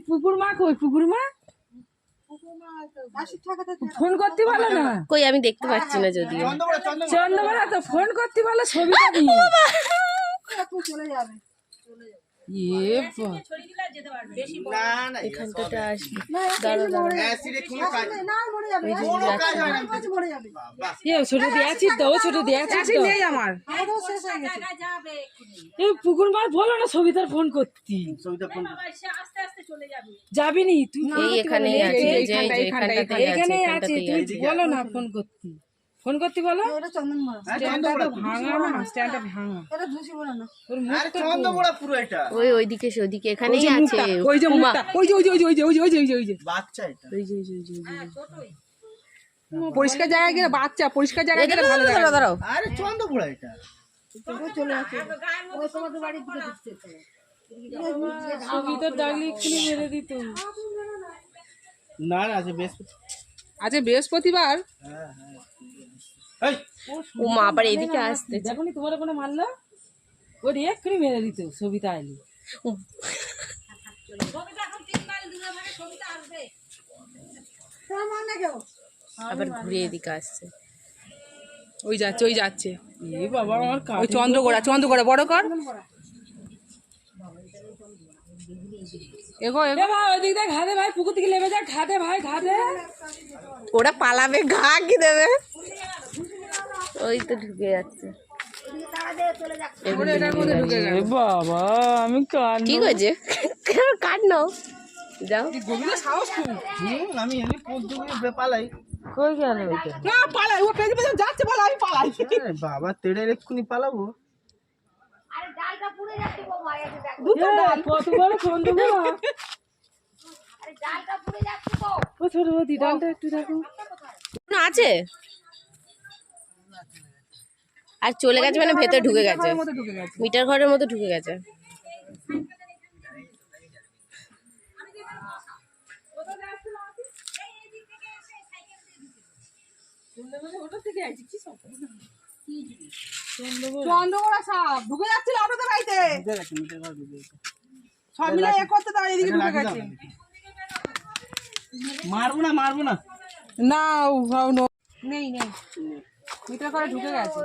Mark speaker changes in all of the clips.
Speaker 1: পুকুর মা কই? পুকুর মা ফোন করতে বলো না।
Speaker 2: কই আমি দেখতে পাচ্ছি না যদিও।
Speaker 1: চন্দ্রমালা তো ফোন করতে বলো, ছবিটা দিয়ে চলে যাবে।
Speaker 2: এখানটাতে আসবে
Speaker 1: পুকুর মার বলো না ছবিটার ফোন করতি যাবিনি তুই।
Speaker 2: এখানেই আছে,
Speaker 1: এখানেই আছে, তুই বলো না ফোন করতি। ফোন করতে বলো।
Speaker 2: ওইদিকে সেদিকে এখানেই আছে।
Speaker 1: পরিষ্কার জায়গায় গেলে বাচ্চা, পরিষ্কার জায়গায় গেলে ভালো।
Speaker 2: দাঁড়াও,
Speaker 3: আরে চন্দ্রপুরা এটা
Speaker 1: চলে আসে। ডাকলে এক্ষুনি মেরে দিত।
Speaker 3: না
Speaker 1: আজ বৃহস্পতিবার।
Speaker 2: ও মা আবার এদিকে আসতে।
Speaker 1: যখনই তোমার ওখানে মারলো ওর এক্ষুনি মেরে দিত। সবিতা আইলি
Speaker 2: আবার ঘুরে এদিকে আসছে।
Speaker 1: ওই যাচ্ছে। এ বাবা আমার ওই চন্দ্রগোড়া বড় কর। এগো ওইদিক দিয়ে ঘাটে ভাই, পুকুর থেকে নেমে যা। ঘাটে ভাই, ঘাটে।
Speaker 2: ওরা পালাবে, ঘা কি দেবে? ওই তো ঢুকে যাচ্ছে।
Speaker 1: বাবা আমি
Speaker 2: কি হয়েছে? কাট নাও, যাও।
Speaker 3: আমি এমনি পদ্ম পালাই।
Speaker 1: কই গেল? না পালাই, ও পেছনে পেছনে যাচ্ছে, বল আমি পালাই।
Speaker 3: বাবা তেড়ে এক্ষুনি পালাবো।
Speaker 4: আরে ডালটা পুড়ে যাচ্ছে বাবা, এই দেখো
Speaker 1: দুটো ডাল কত বড় চন্দ্রগোড়া।
Speaker 4: আরে ডালটা পুড়ে যাচ্ছে তো।
Speaker 1: ও ছোট বৌদি ডালটা একটু দেখো।
Speaker 2: আছে আর চলে গেছে, মানে ভেতরে ঢুকে গেছে, মিটার ঘরের মতো ঢুকে গেছে।
Speaker 1: চন্দ্রগোড়া সাপ ঢুকে যাচ্ছিল অটোতে বাড়িতে। সব মিলে এক করতে দাও, এদিকে ঢুকে গেছে।
Speaker 3: মারবো না
Speaker 1: না নেই মিটার ঘরে ঢুকে গেছে।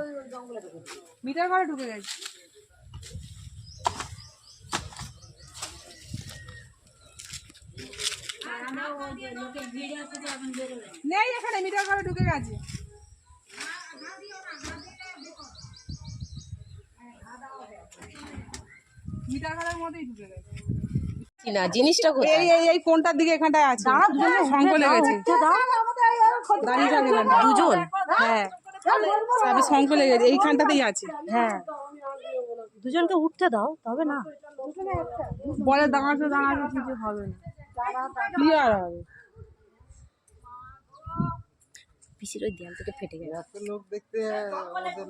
Speaker 1: নেই এখানে, মিটার ঘরে ঢুকে গেছে। মিটার ঘরের মধ্যেই ঢুকে গেছে।
Speaker 2: না জিনিসটা কোথায়?
Speaker 1: এই কোনটার দিকে এখানটায় আছে। শঙ্খ লেগেছে। দাঁড়িয়ে যাবে
Speaker 2: দুজন।
Speaker 1: হ্যাঁ সবই শঙ্খ লেগেছে, এইখানটাতেই আছে।
Speaker 4: হ্যাঁ দুজনকে উঠতে দাও, তবে না
Speaker 1: বলে দাঁড়াতে কিছু হবে না, ক্লিয়ার হবে।
Speaker 2: পিসির ওই দেয়াল থেকে ফেটে গেছে।
Speaker 3: লোক দেখতে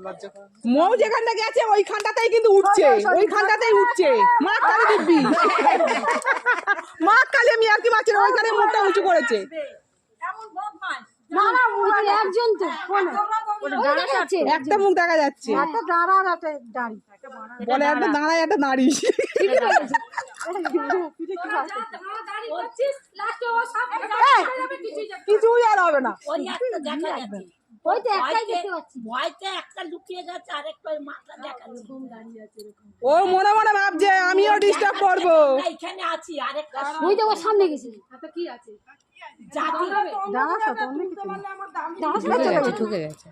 Speaker 3: লজ্জা করে।
Speaker 1: মৌ যেখানটা গেছে ওইখানটাতেই কিন্তু উঠছে, ওইখানটাতেই উঠছে। মা কালী দিব্যি, মা কালী আমি আর কি মাছের ওইখানে মুখটা উঁচু করেছে।
Speaker 4: একজন তো
Speaker 1: একটা মুখ দেখা যাচ্ছে, বলে একটা দাঁড়ায় একটা দাঁড়ি। কিছুই আর হবে না। ও মনে মনে ভাবছে আমিও ডিস্টার্ব করবো।
Speaker 4: সামনে গেছি
Speaker 2: ঢুকে গেছে।